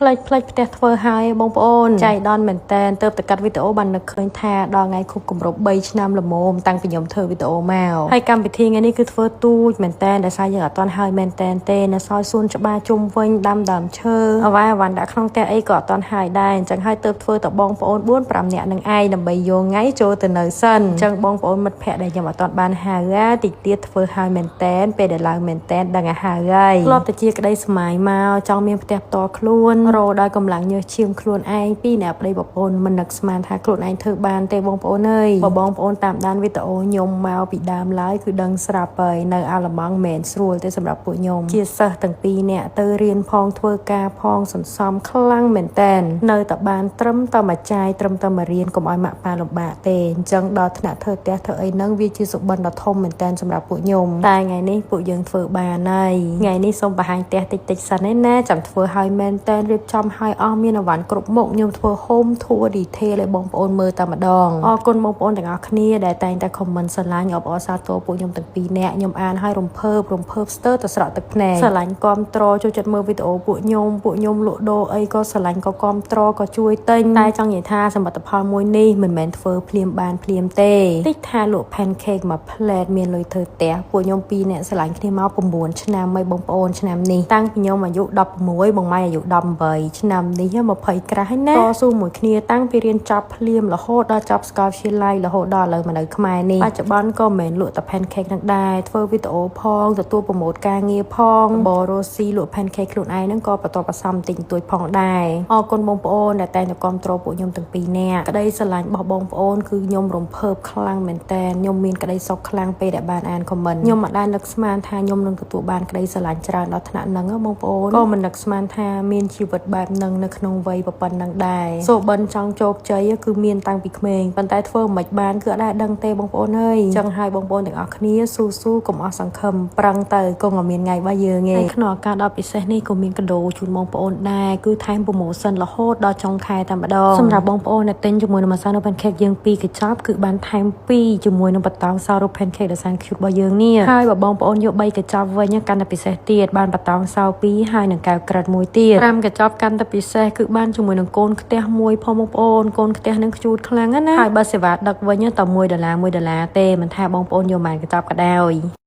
ផ្លេចផ្ទះធ្វើហើយបងប្អូនចៃដនមែនតែនទៅតែកាត់វីដេអូបាននឹកឃើញថាដល់ថ្ងៃគ្រប់គម្រប់3ឆ្នាំល្មមតាំងពីខ្ញុំធ្វើវីដេអូមកហើយកម្មវិធីថ្ងៃនេះគឺធ្វើទូចមែនតែនដែលសារយើងអត់ទាន់ហើយមែនតែនទេនៅសល់សួនច្បារជុំវិញដាំដើមឈើអ្វីវ៉ាន់ដាក់ក្នុងផ្ទះអីក៏អត់ទាន់ហើយដែរអញ្ចឹងហើយទៅធ្វើតបងប្អូន4 5នាក់នឹងឯងដើម្បីយកថ្ងៃចូលទៅនៅសិនអញ្ចឹងបងប្អូនមិត្តភ័ក្តិដែលខ្ញុំអត់ទាន់បានហៅតិចទៀតធ្វើហើយមែនតែនពេលដែលឡើងមែនតែនដឹងឲ្យហៅហើយធ្លាប់តែជាក្តីស្មាយមកចង់មានផ្ទះផ្ទាល់ខ្លួនរោដោយកម្លាំងញើសឈាមខ្លួនឯងពីអ្នកប្តីប្រពន្ធមិននឹកស្មានថាខ្លួនឯងធ្វើបានទេបងប្អូនអើយបើបងប្អូនតាមដានវីដេអូខ្ញុំមកពីដើមឡើយគឺដឹងស្រាប់ហើយនៅអាល្លឺម៉ង់មិនស្រួលទេសម្រាប់ពួកខ្ញុំជាសិស្សទាំងពីរនាក់ទៅរៀនផងធ្វើការផងសន្សំខ្លាំងមែនតែននៅតែបានត្រឹមតែមួយចាយត្រឹមតែមករៀនកុំឲ្យម៉ាក់ប៉ាលំបាកទេអញ្ចឹងដល់ថ្នាក់ធ្វើផ្ទះធ្វើអីហ្នឹងវាជាសុបិនដ៏ធំមែនតែនសម្រាប់ពួកខ្ញុំតែថ្ងៃនេះពួកយើងធ្វើបានហើយថ្ងៃនេះសូមបង្ហាញផ្ទះតិចសិនណាចាំធ្វើឲ្យមែនតែនរៀបចំឲ្យអស់មានអវ៉ាន់គ្រប់មុខខ្ញុំធ្វើ home tour detail ឲ្យបងប្អូនមើលតែម្ដងអរគុណបងប្អូនទាំងអស់គ្នាដែលតែងតែ comment ស្រឡាញ់អបអរសាទរពួកខ្ញុំទាំងពីរនាក់ខ្ញុំអានឲ្យរំភើបស្ទើរតែស្រក់ទឹកភ្នែកស្រឡាញ់គាំទ្រចូលចិត្តមើលវីដេអូពួកខ្ញុំលក់ដូរអីក៏ស្រឡាញ់ក៏គាំទ្រក៏ជួយទិញតែចង់និយាយថាសមិទ្ធផលមួយនេះមិនមែនធ្វើភ្លាមបានភ្លាមទេតិចថាលក់ pancake មួយ plate មានលុយធ្វើផ្ទះពួកខ្ញុំពីរនាក់ស្រឡាញ់គ្នាមក9ឆ្នាំហើយបងប្អូនឆ្នាំនេះតាំងពីខ្ញុំអាយុ16បងម៉ៃអាយុ18ឆ្នាំនេះ20ក្រាស់ហើយណាតស៊ូមួយគ្នាតាំងពីរៀនចប់ភ្លាមរហូតដល់ចប់សាកលវិទ្យាល័យរហូតដល់ឥឡូវមកនៅខ្មែរនេះបច្ចុប្បន្នក៏មិនមែនលក់តែ pancake នឹងដែរធ្វើវីដេអូផងទទួលប្រម៉ូទការងារផងបរោស៊ីលក់ pancake ខ្លួនឯងហ្នឹងក៏បន្តបន្សំទិញទួយផងដែរអរគុណបងប្អូនដែលតែងតែគាំទ្រពួកខ្ញុំទាំងពីរនាក់ក្តីស្រឡាញ់របស់បងប្អូនគឺខ្ញុំរំភើបខ្លាំងមែនតើខ្ញុំមានក្តីសុខខ្លាំងពេលដែលបានអាន comment ខ្ញុំមិនដែលនឹកស្មានថាខ្ញុំនឹងទទួលបានក្តីស្រឡាញ់ច្រើនដល់ថ្នាក់ហ្នឹងបងប្អូនក៏មិននឹកស្មានថាមានជីវិតបែបហ្នឹងនៅក្នុងវ័យប៉ុណ្ណឹងដែរសូបិនចង់ជោគជ័យគឺមានតាំងពីក្មេងប៉ុន្តែធ្វើមិនបានគឺអត់ដែលដឹងទេបងប្អូនអើយចឹងហើយបងប្អូនទាំងអស់គ្នាស៊ូកុំអស់សង្ឃឹមប្រឹងទៅគង់តែមានថ្ងៃរបស់យើងឯងក្នុងឱកាសដ៏ពិសេសនេះក៏មានកាដូជូនបងប្អូនដែរគឺថែម promotion រហូតដល់ចុងខែតែម្ដងសម្រាប់បងប្អូនដែលទិញជាមួយនឹងម្សៅ pancake យើង2កញ្ចប់គឺបានថែម2ជាមួយនឹងបតោសោរូប pancake ដ៏សាន cute របស់យើងនេះហើយបើបងប្អូនយក3កញ្ចប់វិញកាន់តែពិសេសទៀតបានបតោសោ2ហើយនឹងកែវក្រិតមួយទៀត5កញ្ចប់កាន់តែពិសេសគឺបានជាមួយនឹងកូនខ្ទះមួយផងបងប្អូនកូនខ្ទះនឹងខ្ជូតខ្លាំងណាស់ហើយបើសេវាដឹកវិញតែ$1ទេមិនថាបងប្អូនយកបានកញ្ចប់ក៏ដោយ